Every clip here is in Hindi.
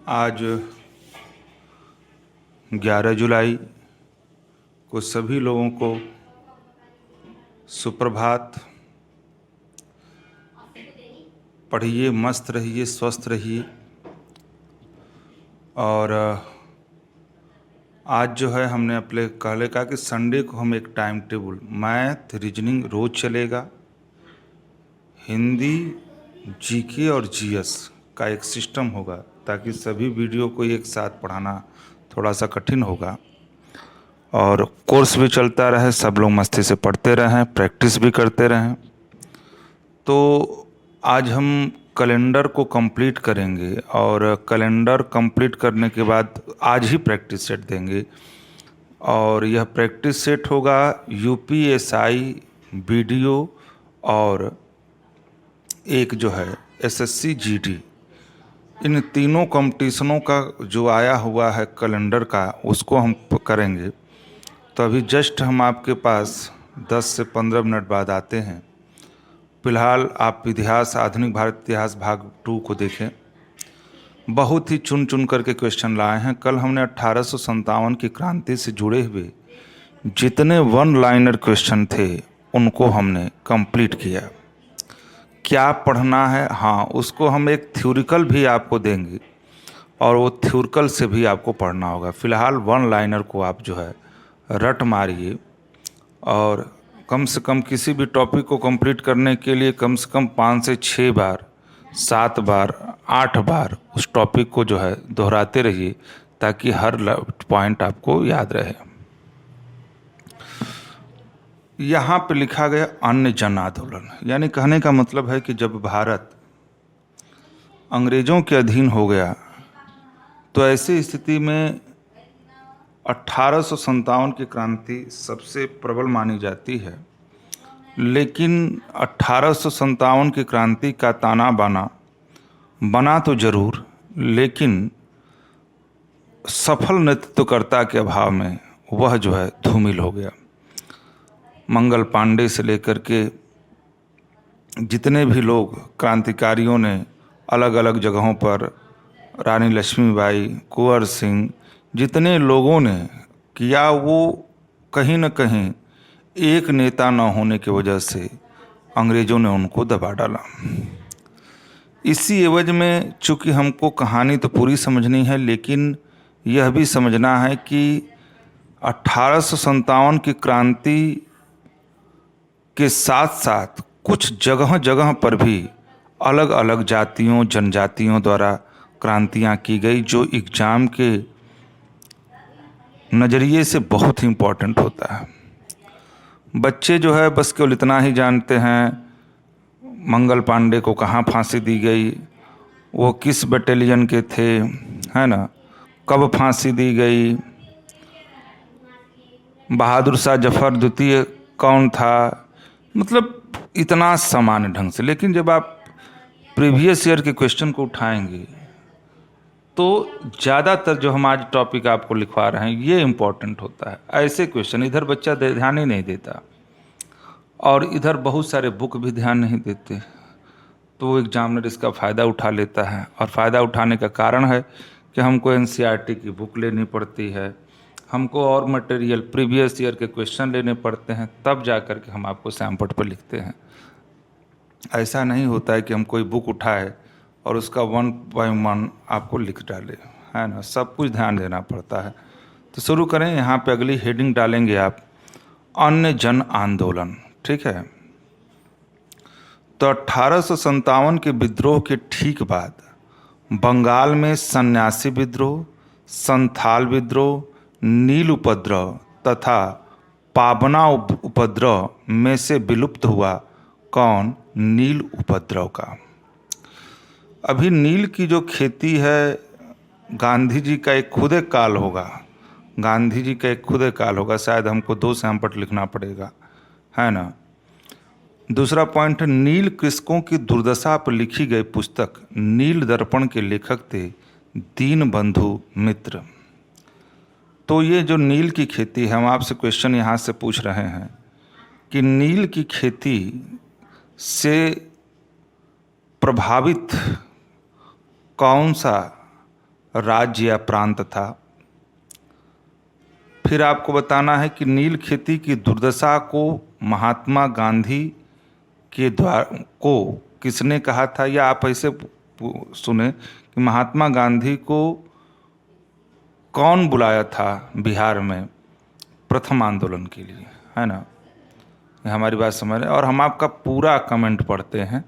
आज 11 जुलाई को सभी लोगों को सुप्रभात। पढ़िए, मस्त रहिए, स्वस्थ रहिए। और आज जो है हमने अपने पहले कहा कि संडे को हम एक टाइम टेबल मैथ रीजनिंग रोज़ चलेगा, हिंदी जीके और जीएस का एक सिस्टम होगा, ताकि सभी वीडियो को एक साथ पढ़ाना थोड़ा सा कठिन होगा। और कोर्स भी चलता रहे, सब लोग मस्ती से पढ़ते रहें, प्रैक्टिस भी करते रहें। तो आज हम कैलेंडर को कंप्लीट करेंगे और कैलेंडर कंप्लीट करने के बाद आज ही प्रैक्टिस सेट देंगे। और यह प्रैक्टिस सेट होगा यूपीएसआई वीडियो और एक जो है एसएससी जीडी, इन तीनों कंपटीशनों का जो आया हुआ है कैलेंडर का, उसको हम करेंगे। तो अभी जस्ट हम आपके पास 10 से 15 मिनट बाद आते हैं। फिलहाल आप इतिहास, आधुनिक भारत इतिहास भाग 2 को देखें। बहुत ही चुन चुन करके क्वेश्चन लाए हैं। कल हमने 1857 की क्रांति से जुड़े हुए जितने वन लाइनर क्वेश्चन थे उनको हमने कंप्लीट किया। क्या पढ़ना है, हाँ, उसको हम एक थ्योरिकल भी आपको देंगे और वो थ्योरिकल से भी आपको पढ़ना होगा। फिलहाल वन लाइनर को आप जो है रट मारिए और कम से कम किसी भी टॉपिक को कंप्लीट करने के लिए कम से कम 5 से 6 बार, 7 बार, 8 बार उस टॉपिक को जो है दोहराते रहिए, ताकि हर पॉइंट आपको याद रहे। यहाँ पे लिखा गया अन्य जन आंदोलन, यानी कहने का मतलब है कि जब भारत अंग्रेजों के अधीन हो गया तो ऐसी स्थिति में 1857 की क्रांति सबसे प्रबल मानी जाती है। लेकिन 1857 की क्रांति का ताना बाना बना तो जरूर, लेकिन सफल नेतृत्वकर्ता के अभाव में वह जो है धूमिल हो गया। मंगल पांडे से लेकर के जितने भी लोग क्रांतिकारियों ने अलग अलग जगहों पर, रानी लक्ष्मीबाई, कुंवर सिंह, जितने लोगों ने किया, वो कहीं न कहीं एक नेता न होने की वजह से अंग्रेज़ों ने उनको दबा डाला। इसी एवज में चूँकि हमको कहानी तो पूरी समझनी है, लेकिन यह भी समझना है कि 1857 की क्रांति के साथ साथ कुछ जगह जगह पर भी अलग अलग जातियों, जनजातियों द्वारा क्रांतियाँ की गई, जो एग्ज़ाम के नज़रिए से बहुत ही इम्पोर्टेंट होता है। बच्चे जो है बस केवल इतना ही जानते हैं मंगल पांडे को कहाँ फांसी दी गई, वो किस बटालियन के थे, है ना, कब फांसी दी गई, बहादुर शाह जफर द्वितीय कौन था, मतलब इतना सामान्य ढंग से। लेकिन जब आप प्रीवियस ईयर के क्वेश्चन को उठाएंगे तो ज़्यादातर जो हम आज टॉपिक आपको लिखवा रहे हैं ये इम्पोर्टेंट होता है। ऐसे क्वेश्चन इधर बच्चा ध्यान ही नहीं देता और इधर बहुत सारे बुक भी ध्यान नहीं देते, तो वो एग्जामिनर इसका फ़ायदा उठा लेता है। और फ़ायदा उठाने का कारण है कि हमको एनसीईआरटी की बुक लेनी पड़ती है, हमको और मटेरियल प्रीवियस ईयर के क्वेश्चन लेने पड़ते हैं, तब जा कर के हम आपको सैमपट पर लिखते हैं। ऐसा नहीं होता है कि हम कोई बुक उठाए और उसका 1 बाय 1 आपको लिख डाले, है ना, सब कुछ ध्यान देना पड़ता है। तो शुरू करें। यहाँ पे अगली हेडिंग डालेंगे आप, अन्य जन आंदोलन, ठीक है। तो 1857 के विद्रोह के ठीक बाद बंगाल में सन्यासी विद्रोह, संथाल विद्रोह, नील उपद्रव तथा पाबना उपद्रव में से विलुप्त हुआ कौन? नील उपद्रव का। अभी नील की जो खेती है, गांधी जी का एक खुद एक काल होगा, गांधी जी का एक खुद एक काल होगा, शायद हमको 2 सैमपट लिखना पड़ेगा, है ना। दूसरा पॉइंट है, नील कृषकों की दुर्दशा पर लिखी गई पुस्तक नील दर्पण के लेखक थे दीनबंधु मित्र। तो ये जो नील की खेती है, हम आपसे क्वेश्चन यहाँ से पूछ रहे हैं कि नील की खेती से प्रभावित कौन सा राज्य या प्रांत था। फिर आपको बताना है कि नील खेती की दुर्दशा को महात्मा गांधी के द्वारा को किसने कहा था, या आप ऐसे सुने कि महात्मा गांधी को कौन बुलाया था बिहार में प्रथम आंदोलन के लिए, है ना। ये हमारी बात समझ रहे हैं। और हम आपका पूरा कमेंट पढ़ते हैं,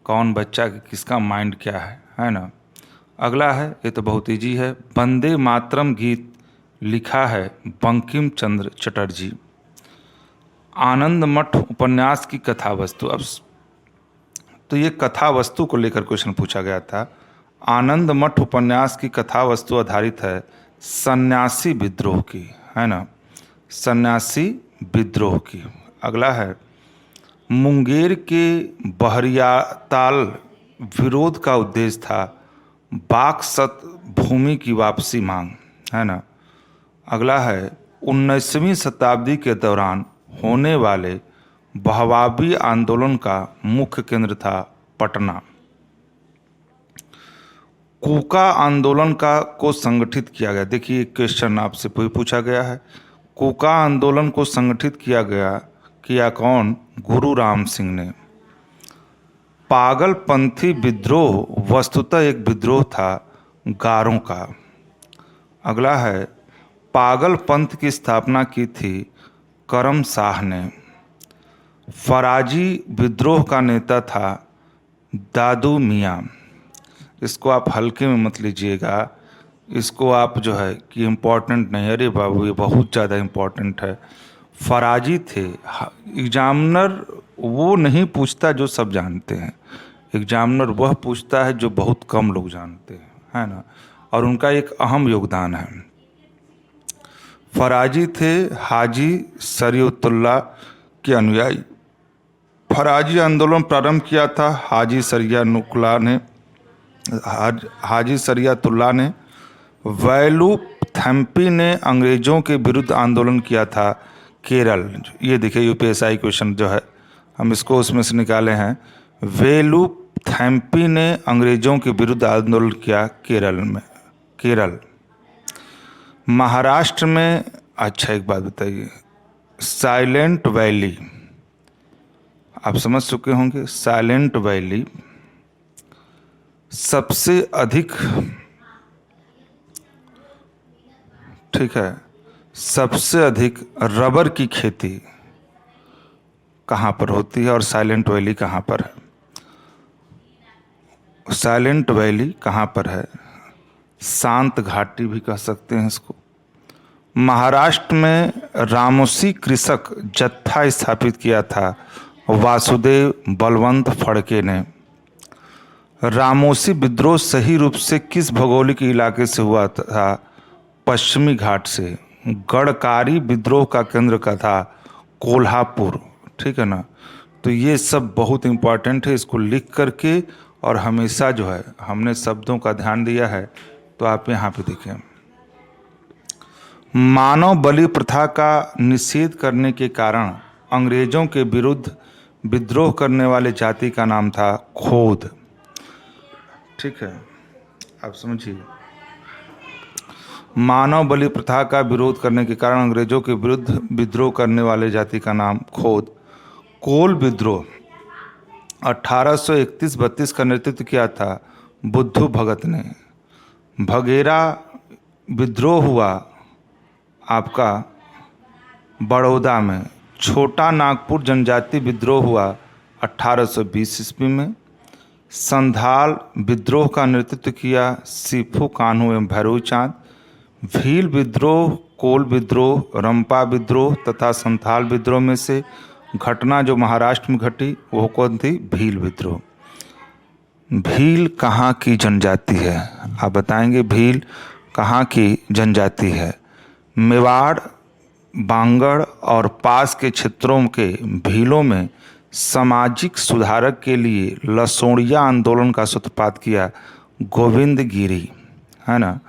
कौन बच्चा किसका माइंड क्या है ना। अगला है, ये तो बहुत ईजी है। वंदे मातरम गीत लिखा है बंकिम चंद्र चटर्जी। आनंद मठ उपन्यास की कथा वस्तु, अब तो ये कथा वस्तु को लेकर क्वेश्चन पूछा गया था। आनंद मठ उपन्यास की कथा वस्तु आधारित है सन्यासी विद्रोह की, है ना, सन्यासी विद्रोह की। अगला है, मुंगेर के बहरियाताल विरोध का उद्देश्य था बाक्सत भूमि की वापसी मांग, है ना। अगला है, 19वीं शताब्दी के दौरान होने वाले बहवाबी आंदोलन का मुख्य केंद्र था पटना। कूका आंदोलन को संगठित किया गया। देखिए क्वेश्चन आपसे पूछा गया है, कूका आंदोलन को संगठित किया कौन? गुरु राम सिंह ने। पागलपंथी विद्रोह वस्तुतः एक विद्रोह था गारों का। अगला है, पागल पंथ की स्थापना की थी करम शाह ने। फराजी विद्रोह का नेता था दादू मियाँ। इसको आप हल्के में मत लीजिएगा, इसको आप जो है कि इम्पोर्टेंट नहीं, अरे बाबू ये बहुत ज़्यादा इम्पोर्टेंट है। फराजी थे, एग्जामिनर वो नहीं पूछता जो सब जानते हैं, एग्जामिनर वह पूछता है जो बहुत कम लोग जानते हैं, है ना, और उनका एक अहम योगदान है। फराजी थे हाजी शरीयतुल्लाह के अनुयायी। फराजी आंदोलन प्रारंभ किया था हाजी शरीयतुल्लाह ने। वैलू थम्पी ने अंग्रेजों के विरुद्ध आंदोलन किया था केरल। ये देखिए यूपीएसआई क्वेश्चन जो है हम इसको उसमें से निकाले हैं। वेलू थम्पी ने अंग्रेजों के विरुद्ध आंदोलन किया केरल। महाराष्ट्र में, अच्छा एक बात बताइए, साइलेंट वैली आप समझ चुके होंगे। साइलेंट वैली सबसे अधिक, ठीक है, सबसे अधिक रबर की खेती कहाँ पर होती है और साइलेंट वैली कहाँ पर है? साइलेंट वैली कहाँ पर है? शांत घाटी भी कह सकते हैं इसको। महाराष्ट्र में रामोसी कृषक जत्था स्थापित किया था वासुदेव बलवंत फड़के ने। रामोसी विद्रोह सही रूप से किस भौगोलिक इलाके से हुआ था? पश्चिमी घाट से। गढ़कारी विद्रोह का केंद्र का था कोल्हापुर, ठीक है ना। तो ये सब बहुत इम्पॉर्टेंट है, इसको लिख करके, और हमेशा जो है हमने शब्दों का ध्यान दिया है, तो आप यहाँ पे देखें। मानव बलि प्रथा का निषेध करने के कारण अंग्रेजों के विरुद्ध विद्रोह करने वाले जाति का नाम था खोद, ठीक है, आप समझिए। मानव बलि प्रथा का विरोध करने के कारण अंग्रेजों के विरुद्ध विद्रोह करने वाले जाति का नाम खोद। कोल विद्रोह 1831-32 का नेतृत्व किया था बुद्धू भगत ने। भगेरा विद्रोह हुआ आपका बड़ौदा में। छोटा नागपुर जनजाति विद्रोह हुआ 1820 ईस्वी में। संथाल विद्रोह का नेतृत्व किया सीफू कान्हू एवं भैरव चांद। भील विद्रोह, कोल विद्रोह, रंपा विद्रोह तथा संथाल विद्रोह में से घटना जो महाराष्ट्र में घटी वो कौन थी? भील विद्रोह। भील कहाँ की जनजाति है? आप बताएंगे भील कहाँ की जनजाति है? मेवाड़, बांगड़ और पास के क्षेत्रों के भीलों में सामाजिक सुधारक के लिए लसोड़िया आंदोलन का सूत्रपात किया गोविंद गिरी, है ना।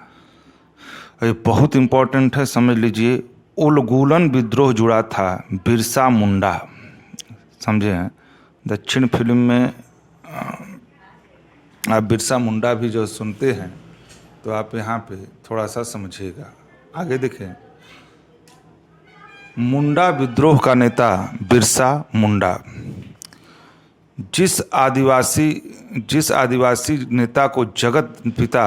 ये बहुत इम्पोर्टेंट है, समझ लीजिए। उलगुलन विद्रोह जुड़ा था बिरसा मुंडा, समझे हैं। दक्षिण फिल्म में आप बिरसा मुंडा भी जो सुनते हैं तो आप यहाँ पे थोड़ा सा समझिएगा। आगे देखें, मुंडा विद्रोह का नेता बिरसा मुंडा। जिस आदिवासी नेता को जगत पिता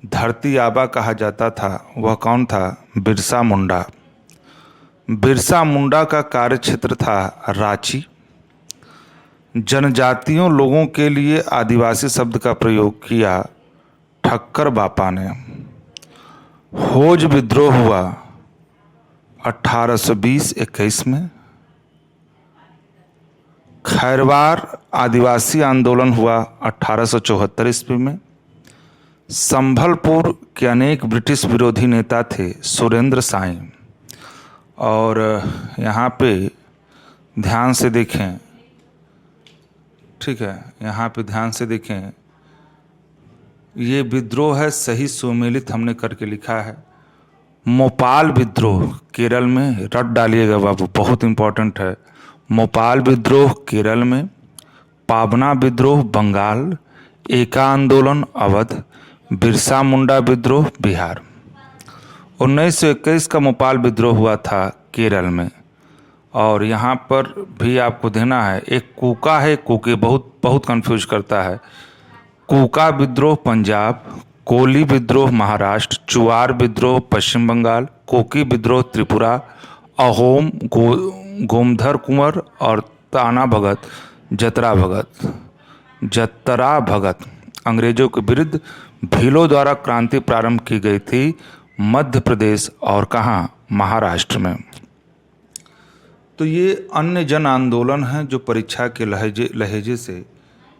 धरती आबा कहा जाता था वह कौन था? बिरसा मुंडा। बिरसा मुंडा का कार्यक्षेत्र था रांची। जनजातियों लोगों के लिए आदिवासी शब्द का प्रयोग किया ठक्कर बापा ने। होज विद्रोह हुआ 1820-21 में। खैरवार आदिवासी आंदोलन हुआ 1874 ईस्वी में। संभलपुर के अनेक ब्रिटिश विरोधी नेता थे सुरेंद्र साई। और यहाँ पे ध्यान से देखें, ठीक है, यहाँ पे ध्यान से देखें, ये विद्रोह है सही सुमेलित हमने करके लिखा है। मोपाल विद्रोह केरल में, रट डालिएगा बाबू, बहुत इंपॉर्टेंट है। मोपाल विद्रोह केरल में, पाबना विद्रोह बंगाल, एका आंदोलन अवध, बिरसा मुंडा विद्रोह बिहार। 1921 का मोपाल विद्रोह हुआ था केरल में। और यहाँ पर भी आपको देना है, एक कूका है, कूके बहुत कंफ्यूज करता है। कूका विद्रोह पंजाब, कोली विद्रोह महाराष्ट्र, चुआर विद्रोह पश्चिम बंगाल, कोकी विद्रोह त्रिपुरा, अहोम गोमधर कुंवर और ताना भगत जतरा भगत अंग्रेजों के विरुद्ध भीलों द्वारा क्रांति प्रारंभ की गई थी मध्य प्रदेश और कहाँ? महाराष्ट्र में। तो ये अन्य जन आंदोलन हैं जो परीक्षा के लहजे से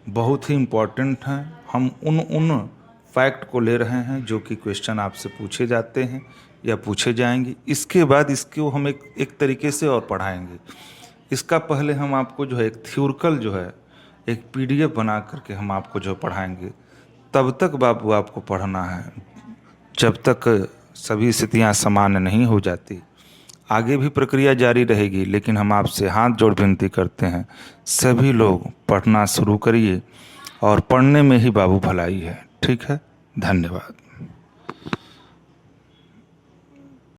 बहुत ही इम्पोर्टेंट हैं। हम उन फैक्ट को ले रहे हैं जो कि क्वेश्चन आपसे पूछे जाते हैं या पूछे जाएंगे। इसके बाद इसको हम एक तरीके से और पढ़ाएंगे। इसका पहले हम आपको जो है एक थ्योरिकल जो है एक PDF बना करके हम आपको जो पढ़ाएंगे। तब तक बाबू आपको पढ़ना है जब तक सभी स्थितियाँ सामान्य नहीं हो जाती। आगे भी प्रक्रिया जारी रहेगी, लेकिन हम आपसे हाथ जोड़ विनती करते हैं, सभी लोग पढ़ना शुरू करिए और पढ़ने में ही बाबू भलाई है। ठीक है, धन्यवाद।